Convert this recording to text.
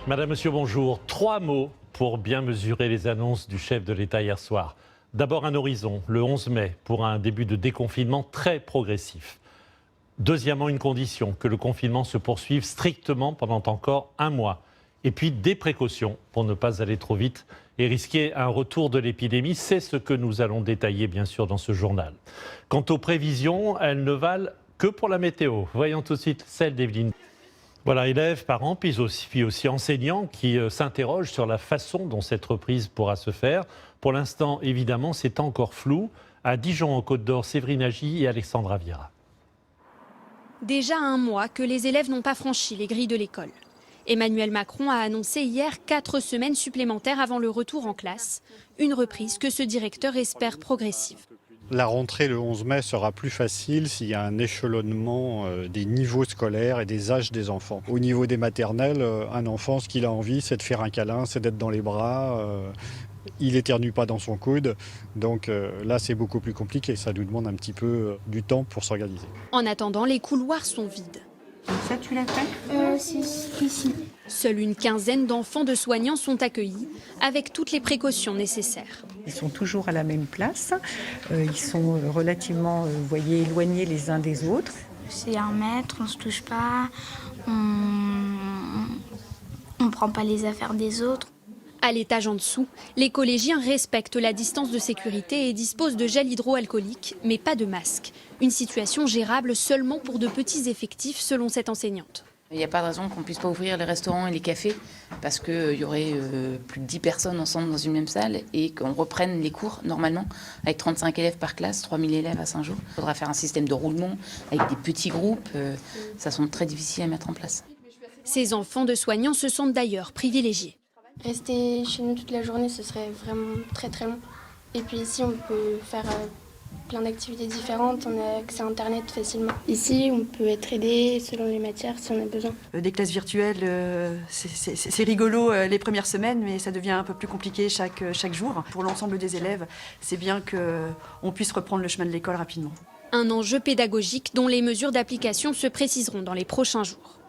Madame, Monsieur, bonjour. 3 mots pour bien mesurer les annonces du chef de l'État hier soir. D'abord un horizon, le 11 mai, pour un début de déconfinement très progressif. Deuxièmement, une condition, que le confinement se poursuive strictement pendant encore 1 mois. Et puis des précautions pour ne pas aller trop vite et risquer un retour de l'épidémie. C'est ce que nous allons détailler bien sûr dans ce journal. Quant aux prévisions, elles ne valent que pour la météo. Voyons tout de suite celle d'Evelyne. Voilà, élèves, parents, puis aussi enseignants qui s'interrogent sur la façon dont cette reprise pourra se faire. Pour l'instant, évidemment, c'est encore flou. À Dijon, en Côte d'Or, Séverine Agy et Alexandra Viera. Déjà 1 mois que les élèves n'ont pas franchi les grilles de l'école. Emmanuel Macron a annoncé hier 4 semaines supplémentaires avant le retour en classe. Une reprise que ce directeur espère progressive. La rentrée le 11 mai sera plus facile s'il y a un échelonnement des niveaux scolaires et des âges des enfants. Au niveau des maternelles, un enfant, ce qu'il a envie, c'est de faire un câlin, c'est d'être dans les bras. Il éternue pas dans son coude. Donc là, c'est beaucoup plus compliqué. Ça nous demande un petit peu du temps pour s'organiser. En attendant, les couloirs sont vides. Ça, tu l'as fait Ici. Seule une quinzaine d'enfants de soignants sont accueillis, avec toutes les précautions nécessaires. Ils sont toujours à la même place. Ils sont relativement, éloignés les uns des autres. C'est 1 mètre, on ne se touche pas, on ne prend pas les affaires des autres. À l'étage en dessous, les collégiens respectent la distance de sécurité et disposent de gel hydroalcoolique, mais pas de masque. Une situation gérable seulement pour de petits effectifs, selon cette enseignante. Il n'y a pas de raison qu'on ne puisse pas ouvrir les restaurants et les cafés parce qu'il y aurait plus de 10 personnes ensemble dans une même salle et qu'on reprenne les cours normalement avec 35 élèves par classe, 3000 élèves à Saint-Jean. Il faudra faire un système de roulement avec des petits groupes. Ça semble très difficile à mettre en place. Ces enfants de soignants se sentent d'ailleurs privilégiés. Rester chez nous toute la journée, ce serait vraiment très très long. Et puis ici, on peut faire plein d'activités différentes, on a accès à Internet facilement. Ici, on peut être aidé selon les matières si on a besoin. Des classes virtuelles, c'est rigolo les premières semaines, mais ça devient un peu plus compliqué chaque jour. Pour l'ensemble des élèves, c'est bien qu'on puisse reprendre le chemin de l'école rapidement. Un enjeu pédagogique dont les mesures d'application se préciseront dans les prochains jours.